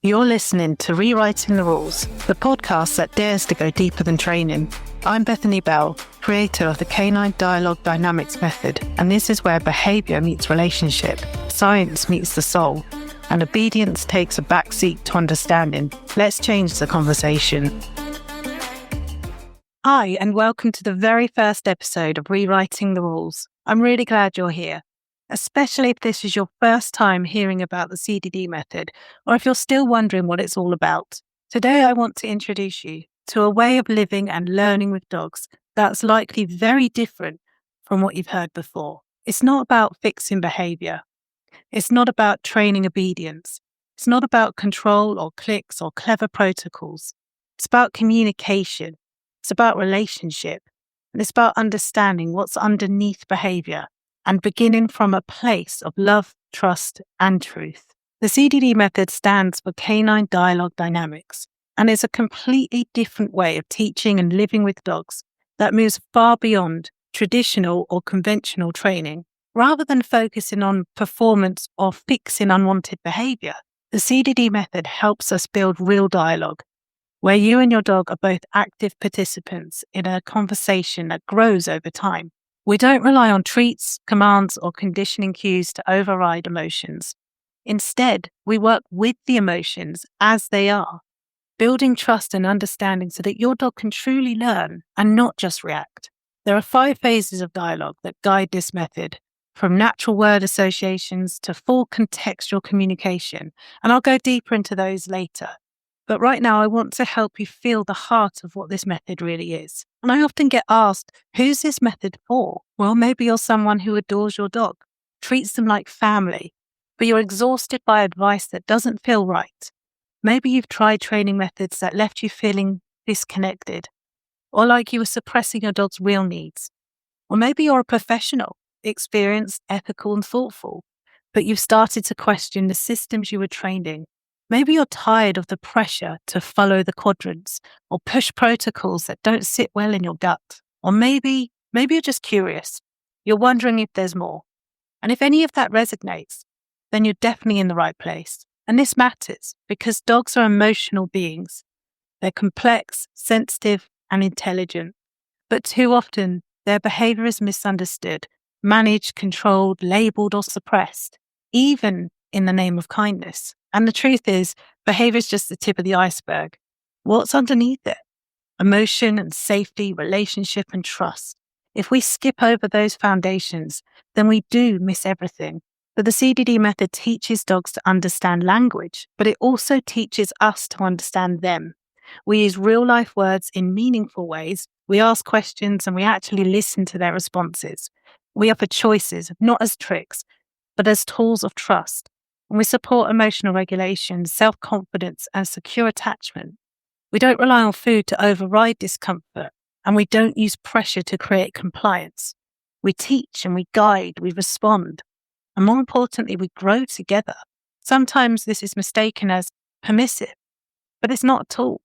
You're listening to Rewriting the Rules, the podcast that dares to go deeper than training. I'm Bethany Bell, creator of the Canine Dialogue Dynamics Method, and this is where behaviour meets relationship, science meets the soul, and obedience takes a backseat to understanding. Let's change the conversation. Hi, and welcome to the very first episode of Rewriting the Rules. I'm really glad you're here, especially if this is your first time hearing about the CDD method, or if you're still wondering what it's all about. Today, I want to introduce you to a way of living and learning with dogs that's likely very different from what you've heard before. It's not about fixing behaviour. It's not about training obedience. It's not about control or clicks or clever protocols. It's about communication. It's about relationship. And it's about understanding what's underneath behaviour and beginning from a place of love, trust, and truth. The CDD method stands for Canine Dialogue Dynamics, and is a completely different way of teaching and living with dogs that moves far beyond traditional or conventional training. Rather than focusing on performance or fixing unwanted behaviour, the CDD method helps us build real dialogue, where you and your dog are both active participants in a conversation that grows over time. We don't rely on treats, commands, or conditioning cues to override emotions. Instead, we work with the emotions as they are, building trust and understanding so that your dog can truly learn and not just react. There are 5 phases of dialogue that guide this method, from natural word associations to full contextual communication, and I'll go deeper into those later. But right now, I want to help you feel the heart of what this method really is. And I often get asked, who's this method for? Well, maybe you're someone who adores your dog, treats them like family, but you're exhausted by advice that doesn't feel right. Maybe you've tried training methods that left you feeling disconnected, or like you were suppressing your dog's real needs. Or maybe you're a professional, experienced, ethical, and thoughtful, but you've started to question the systems you were trained in. Maybe you're tired of the pressure to follow the quadrants or push protocols that don't sit well in your gut. Or maybe you're just curious. You're wondering if there's more. And if any of that resonates, then you're definitely in the right place. And this matters because dogs are emotional beings. They're complex, sensitive, and intelligent. But too often, their behavior is misunderstood, managed, controlled, labeled, or suppressed, even in the name of kindness. And the truth is, behavior is just the tip of the iceberg. What's underneath it? Emotion and safety, relationship and trust. If we skip over those foundations, then we do miss everything. But the CDD method teaches dogs to understand language, but it also teaches us to understand them. We use real-life words in meaningful ways. We ask questions and we actually listen to their responses. We offer choices, not as tricks, but as tools of trust. And we support emotional regulation, self-confidence, and secure attachment. We don't rely on food to override discomfort, and we don't use pressure to create compliance. We teach and we guide, we respond, and more importantly, we grow together. Sometimes this is mistaken as permissive, but it's not at all.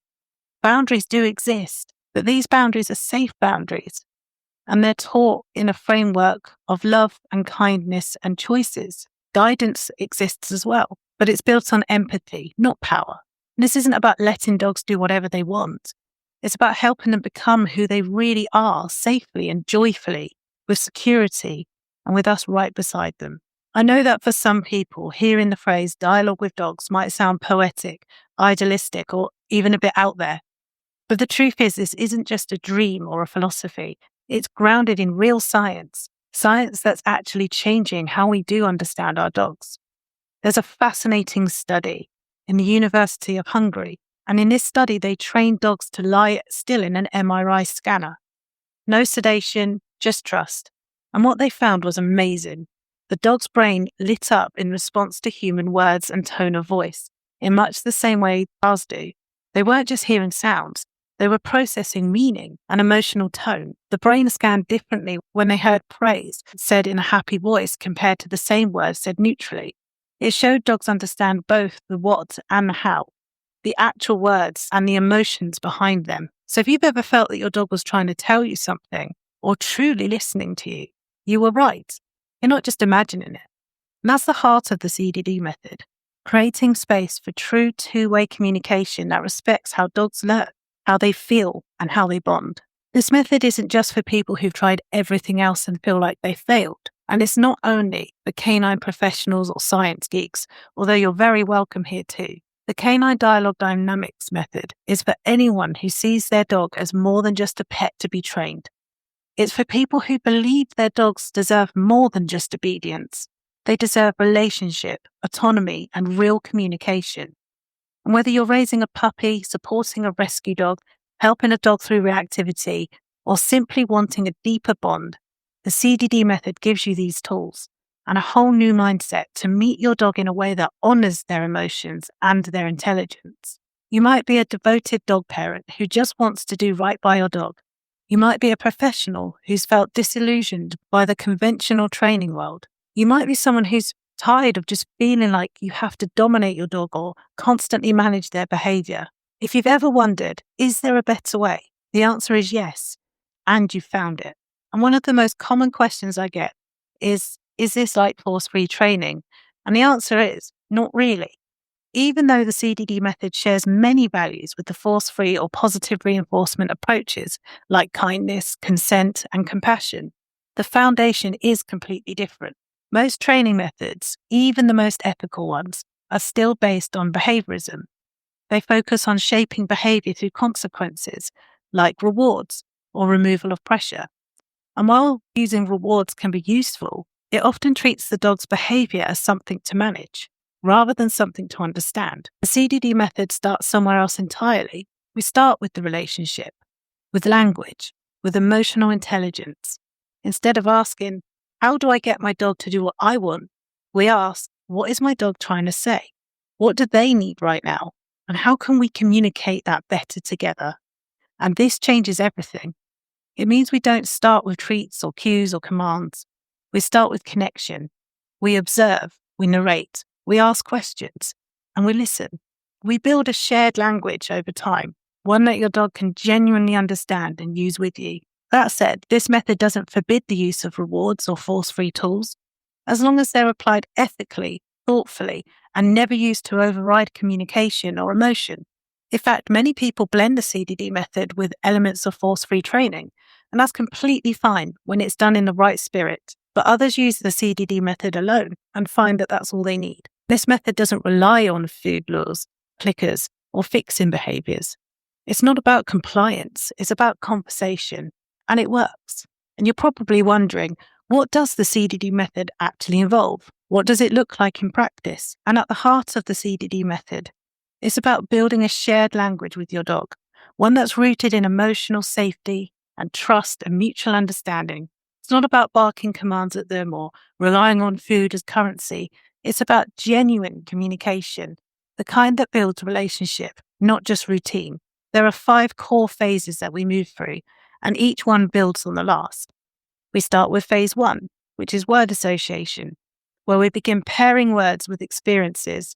Boundaries do exist, but these boundaries are safe boundaries, and they're taught in a framework of love and kindness and choices. Guidance exists as well, but it's built on empathy, not power. And this isn't about letting dogs do whatever they want. It's about helping them become who they really are, safely and joyfully, with security, and with us right beside them. I know that for some people, hearing the phrase dialogue with dogs might sound poetic, idealistic, or even a bit out there. But the truth is, this isn't just a dream or a philosophy. It's grounded in real science that's actually changing how we do understand our dogs. There's a fascinating study in the University of Hungary, and in this study, they trained dogs to lie still in an MRI scanner. No sedation, just trust. And what they found was amazing. The dog's brain lit up in response to human words and tone of voice, in much the same way ours do. They weren't just hearing sounds. They were processing meaning and emotional tone. The brain scanned differently when they heard praise said in a happy voice compared to the same words said neutrally. It showed dogs understand both the what and the how, the actual words and the emotions behind them. So if you've ever felt that your dog was trying to tell you something or truly listening to you, you were right. You're not just imagining it. And that's the heart of the CDD method. creating space for true two-way communication that respects how dogs learn, how they feel, and how they bond. This method isn't just for people who've tried everything else and feel like they failed. And it's not only for canine professionals or science geeks, although you're very welcome here too. The Canine Dialogue Dynamics method is for anyone who sees their dog as more than just a pet to be trained. It's for people who believe their dogs deserve more than just obedience. They deserve relationship, autonomy, and real communication. And whether you're raising a puppy, supporting a rescue dog, helping a dog through reactivity, or simply wanting a deeper bond, the CDD method gives you these tools and a whole new mindset to meet your dog in a way that honors their emotions and their intelligence. You might be a devoted dog parent who just wants to do right by your dog. You might be a professional who's felt disillusioned by the conventional training world. You might be someone who's tired of just feeling like you have to dominate your dog or constantly manage their behavior. If you've ever wondered, is there a better way? The answer is yes, and you've found it. And one of the most common questions I get is this like force-free training? And the answer is, not really. Even though the CDD method shares many values with the force-free or positive reinforcement approaches like kindness, consent, and compassion, the foundation is completely different. Most training methods, even the most ethical ones, are still based on behaviorism. They focus on shaping behavior through consequences, like rewards or removal of pressure. And while using rewards can be useful, it often treats the dog's behavior as something to manage, rather than something to understand. The CDD method starts somewhere else entirely. We start with the relationship, with language, with emotional intelligence. Instead of asking, how do I get my dog to do what I want? We ask, what is my dog trying to say? What do they need right now? And how can we communicate that better together? And this changes everything. It means we don't start with treats or cues or commands. We start with connection. We observe, we narrate, we ask questions, and we listen. We build a shared language over time, one that your dog can genuinely understand and use with you. That said, this method doesn't forbid the use of rewards or force-free tools, as long as they're applied ethically, thoughtfully, and never used to override communication or emotion. In fact, many people blend the CDD method with elements of force-free training, and that's completely fine when it's done in the right spirit. But others use the CDD method alone and find that that's all they need. This method doesn't rely on food laws, clickers, or fixing behaviors. It's not about compliance, it's about conversation, and it works. And you're probably wondering, what does the CDD method actually involve? What does it look like in practice? And at the heart of the CDD method, it's about building a shared language with your dog, one that's rooted in emotional safety and trust and mutual understanding. It's not about barking commands at them or relying on food as currency. It's about genuine communication, the kind that builds relationship, not just routine. There are 5 core phases that we move through, and each one builds on the last. We start with phase 1, which is word association, where we begin pairing words with experiences,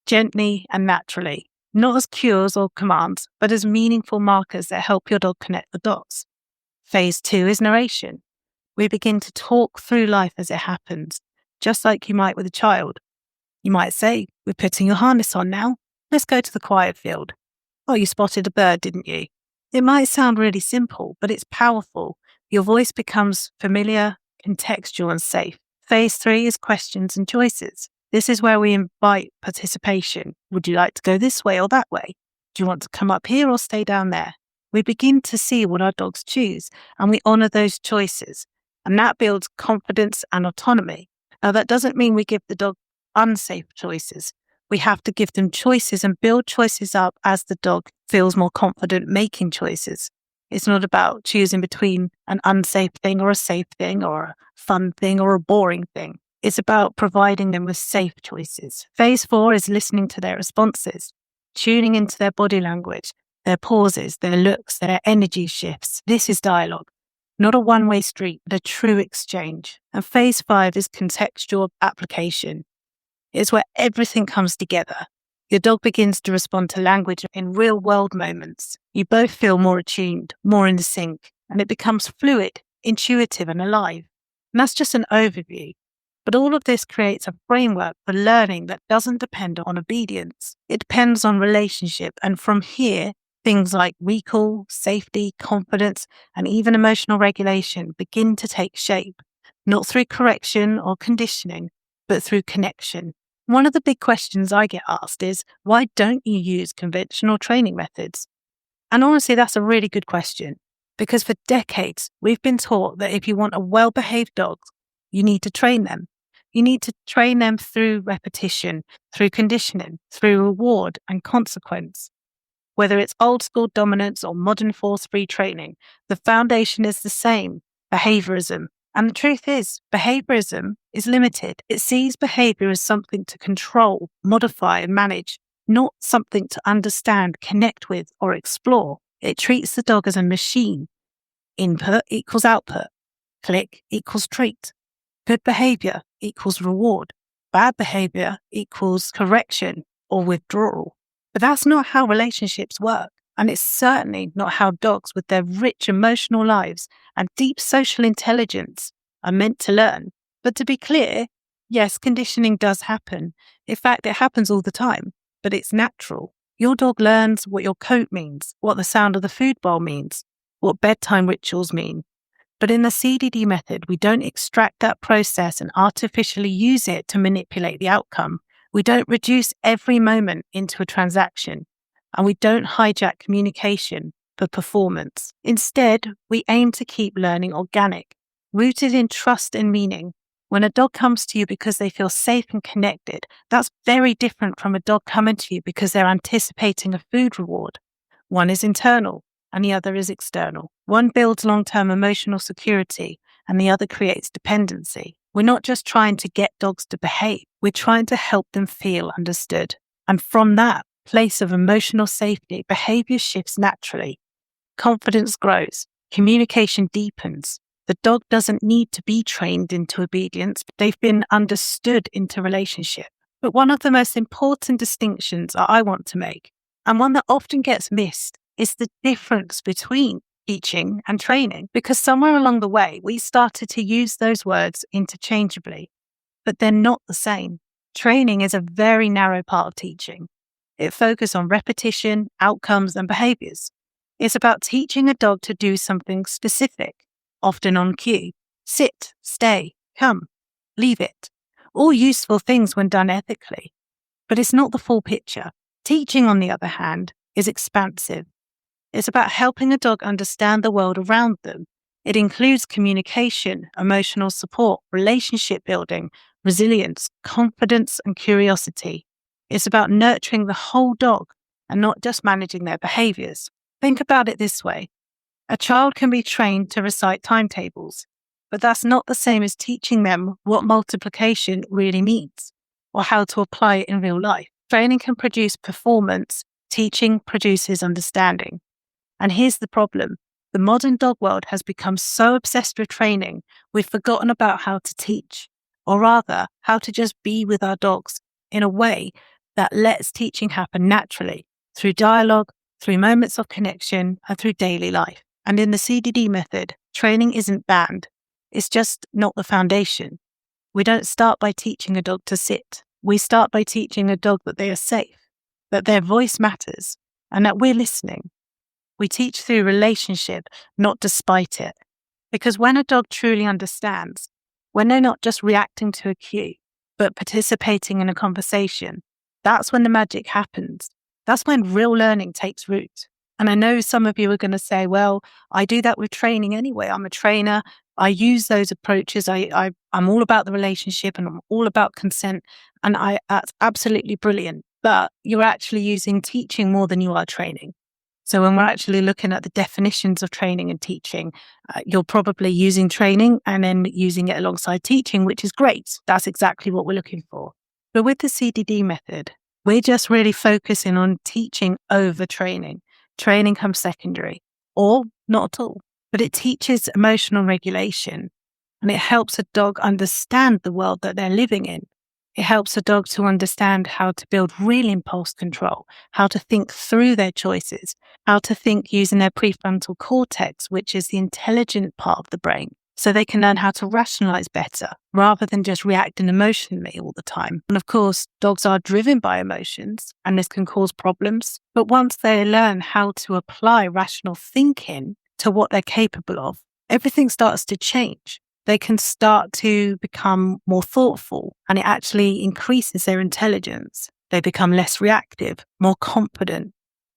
gently and naturally, not as cures or commands, but as meaningful markers that help your dog connect the dots. Phase 2 is narration. We begin to talk through life as it happens, just like you might with a child. You might say, we're putting your harness on now. Let's go to the quiet field. Oh, you spotted a bird, didn't you? It might sound really simple, but it's powerful. Your voice becomes familiar, contextual, and safe. Phase 3 is questions and choices. This is where we invite participation. Would you like to go this way or that way? Do you want to come up here or stay down there? We begin to see what our dogs choose, and we honor those choices. And that builds confidence and autonomy. Now, that doesn't mean we give the dog unsafe choices. We have to give them choices and build choices up as the dog feels more confident making choices. It's not about choosing between an unsafe thing or a safe thing or a fun thing or a boring thing. It's about providing them with safe choices. Phase 4 is listening to their responses, tuning into their body language, their pauses, their looks, their energy shifts. This is dialogue, not a one-way street, but a true exchange. And phase 5 is contextual application. It's where everything comes together. Your dog begins to respond to language in real-world moments. You both feel more attuned, more in sync, and it becomes fluid, intuitive, and alive. And that's just an overview. But all of this creates a framework for learning that doesn't depend on obedience. It depends on relationship. And from here, things like recall, safety, confidence, and even emotional regulation begin to take shape, not through correction or conditioning, but through connection. One of the big questions I get asked is, why don't you use conventional training methods? And honestly, that's a really good question, because for decades, we've been taught that if you want a well-behaved dog, you need to train them. You need to train them through repetition, through conditioning, through reward and consequence. Whether it's old school dominance or modern force-free training, the foundation is the same: behaviorism. And the truth is, behaviorism is limited. It sees behavior as something to control, modify, and manage, not something to understand, connect with, or explore. It treats the dog as a machine. Input equals output. Click equals treat. Good behavior equals reward. Bad behavior equals correction or withdrawal. But that's not how relationships work. And it's certainly not how dogs with their rich emotional lives and deep social intelligence are meant to learn. But to be clear, yes, conditioning does happen. In fact, it happens all the time, but it's natural. Your dog learns what your coat means, what the sound of the food bowl means, what bedtime rituals mean. But in the CDD method, we don't extract that process and artificially use it to manipulate the outcome. We don't reduce every moment into a transaction, and we don't hijack communication for performance. Instead, we aim to keep learning organic, rooted in trust and meaning. When a dog comes to you because they feel safe and connected, that's very different from a dog coming to you because they're anticipating a food reward. One is internal and the other is external. One builds long-term emotional security and the other creates dependency. We're not just trying to get dogs to behave, we're trying to help them feel understood. And from that place of emotional safety, behavior shifts naturally. Confidence grows, communication deepens. The dog doesn't need to be trained into obedience, but they've been understood into relationship. But one of the most important distinctions I want to make, and one that often gets missed, is the difference between teaching and training, because somewhere along the way, we started to use those words interchangeably, but they're not the same. Training is a very narrow part of teaching. It focuses on repetition, outcomes, and behaviors. It's about teaching a dog to do something specific, often on cue. Sit, stay, come, leave it. All useful things when done ethically. But it's not the full picture. Teaching, on the other hand, is expansive. It's about helping a dog understand the world around them. It includes communication, emotional support, relationship building, resilience, confidence, and curiosity. It's about nurturing the whole dog and not just managing their behaviors. Think about it this way. A child can be trained to recite timetables, but that's not the same as teaching them what multiplication really means or how to apply it in real life. Training can produce performance, teaching produces understanding. And here's the problem. The modern dog world has become so obsessed with training, we've forgotten about how to teach, or rather, how to just be with our dogs in a way that lets teaching happen naturally, through dialogue, through moments of connection, and through daily life. And in the CDD method, training isn't banned. It's just not the foundation. We don't start by teaching a dog to sit. We start by teaching a dog that they are safe, that their voice matters, and that we're listening. We teach through relationship, not despite it. Because when a dog truly understands, when they're not just reacting to a cue, but participating in a conversation, that's when the magic happens. That's when real learning takes root. And I know some of you are going to say, well, I do that with training anyway. I'm a trainer. I use those approaches. I'm all about the relationship and I'm all about consent. And that's absolutely brilliant. But you're actually using teaching more than you are training. So when we're actually looking at the definitions of training and teaching, you're probably using training and then using it alongside teaching, which is great. That's exactly what we're looking for. But with the CDD method, we're just really focusing on teaching over training. Training comes secondary, or not at all. But it teaches emotional regulation and it helps a dog understand the world that they're living in. It helps a dog to understand how to build real impulse control, how to think through their choices, how to think using their prefrontal cortex, which is the intelligent part of the brain. so they can learn how to rationalize better rather than just reacting emotionally all the time. And of course, dogs are driven by emotions and this can cause problems. But once they learn how to apply rational thinking to what they're capable of, everything starts to change. They can start to become more thoughtful and it actually increases their intelligence. They become less reactive, more confident,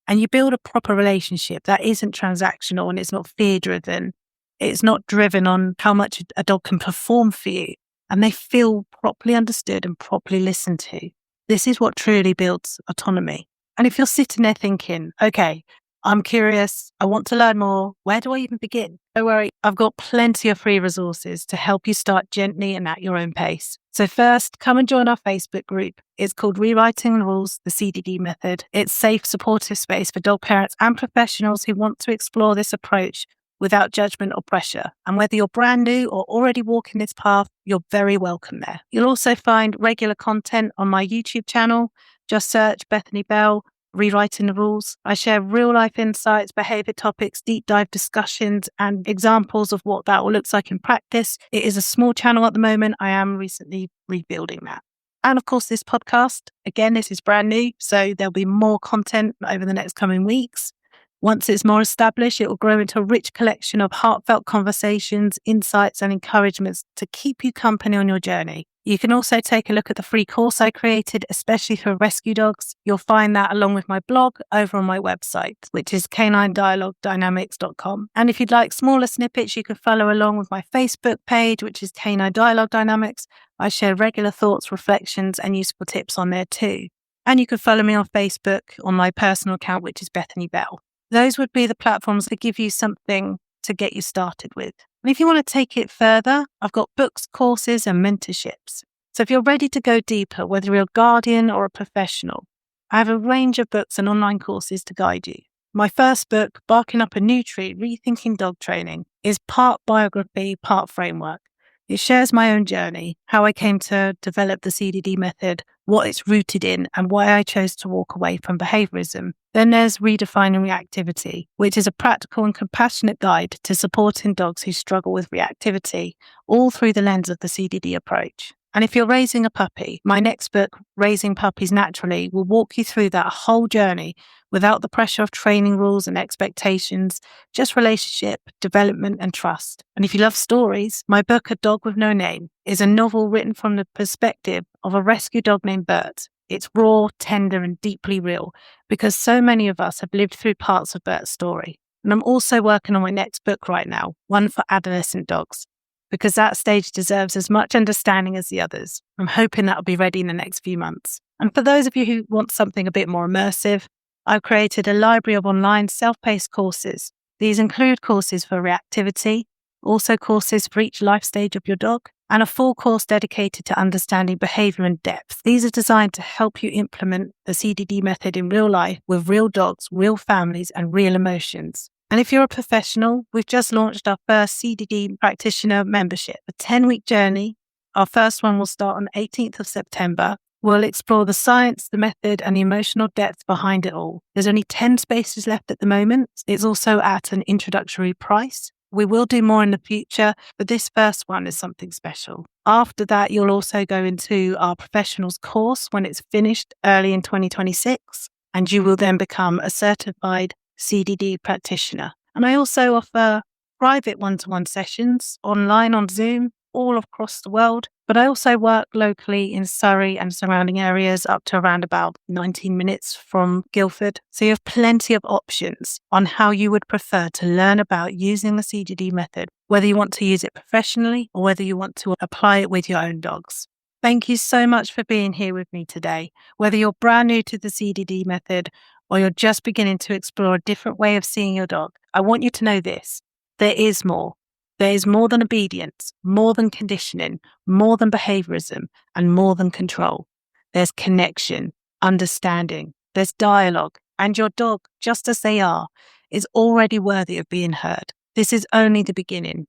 and you build a proper relationship that isn't transactional and it's not fear-driven. It's not driven on how much a dog can perform for you, and they feel properly understood and properly listened to. This is what truly builds autonomy. And if you're sitting there thinking, okay, I'm curious, I want to learn more, where do I even begin? Don't worry, I've got plenty of free resources to help you start gently and at your own pace. So first, come and join our Facebook group. It's called Rewriting the Rules, the CDD Method. It's a safe, supportive space for dog parents and professionals who want to explore this approach without judgment or pressure. And whether you're brand new or already walking this path, you're very welcome there. You'll also find regular content on my YouTube channel. Just search Bethany Bell, Rewriting the Rules. I share real-life insights, behavior topics, deep dive discussions, and examples of what that all looks like in practice. It is a small channel at the moment. I am recently rebuilding that. And of course, this podcast, again, this is brand new, so there'll be more content over the next coming weeks. Once it's more established, it will grow into a rich collection of heartfelt conversations, insights, and encouragements to keep you company on your journey. You can also take a look at the free course I created, especially for rescue dogs. You'll find that along with my blog over on my website, which is CanineDialogueDynamics.com. And if you'd like smaller snippets, you can follow along with my Facebook page, which is Canine Dialogue Dynamics. I share regular thoughts, reflections, and useful tips on there too. And you can follow me on Facebook on my personal account, which is Bethany Bell. Those would be the platforms that give you something to get you started with. And if you want to take it further, I've got books, courses, and mentorships. So if you're ready to go deeper, whether you're a guardian or a professional, I have a range of books and online courses to guide you. My first book, Barking Up a New Tree, Rethinking Dog Training, is part biography, part framework. It shares my own journey, how I came to develop the CDD method, what it's rooted in, and why I chose to walk away from behaviorism. Then there's Redefining Reactivity, which is a practical and compassionate guide to supporting dogs who struggle with reactivity, all through the lens of the CDD approach. And if you're raising a puppy, my next book, Raising Puppies Naturally, will walk you through that whole journey without the pressure of training rules and expectations, just relationship, development, and trust. And if you love stories, my book, A Dog with No Name, is a novel written from the perspective of a rescue dog named Bert. It's raw, tender, and deeply real because so many of us have lived through parts of Bert's story. And I'm also working on my next book right now, one for adolescent dogs, because that stage deserves as much understanding as the others. I'm hoping that'll be ready in the next few months. And for those of you who want something a bit more immersive, I've created a library of online self-paced courses. These include courses for reactivity, also courses for each life stage of your dog, and a full course dedicated to understanding behavior in depth. These are designed to help you implement the CDD method in real life with real dogs, real families, and real emotions. And if you're a professional, we've just launched our first CDD practitioner membership, a 10-week journey. Our first one will start on the 18th of September. We'll explore the science, the method, and the emotional depth behind it all. There's only 10 spaces left at the moment. It's also at an introductory price. We will do more in the future, but this first one is something special. After that, you'll also go into our professionals course when it's finished early in 2026, and you will then become a certified CDD practitioner. And I also offer private one-to-one sessions online on Zoom all across the world, but I also work locally in Surrey and surrounding areas up to around about 19 minutes from Guildford. So you have plenty of options on how you would prefer to learn about using the CDD method, whether you want to use it professionally or whether you want to apply it with your own dogs. Thank you so much for being here with me today. Whether you're brand new to the CDD method or you're just beginning to explore a different way of seeing your dog, I want you to know this. There is more. There is more than obedience, more than conditioning, more than behaviorism, and more than control. There's connection, understanding, there's dialogue, and your dog, just as they are, is already worthy of being heard. This is only the beginning.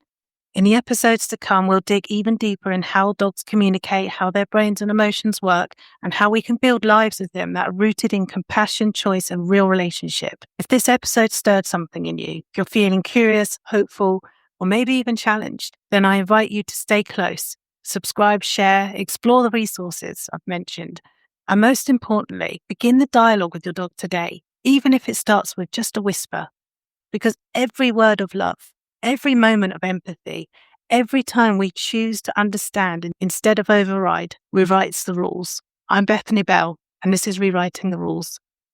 In the episodes to come, we'll dig even deeper in how dogs communicate, how their brains and emotions work, and how we can build lives with them that are rooted in compassion, choice, and real relationship. If this episode stirred something in you, if you're feeling curious, hopeful, or maybe even challenged, then I invite you to stay close, subscribe, share, explore the resources I've mentioned, and most importantly, begin the dialogue with your dog today, even if it starts with just a whisper. Because every word of love, every moment of empathy, every time we choose to understand instead of override, rewrites the rules. I'm Bethany Bell, and this is Rewriting the Rules.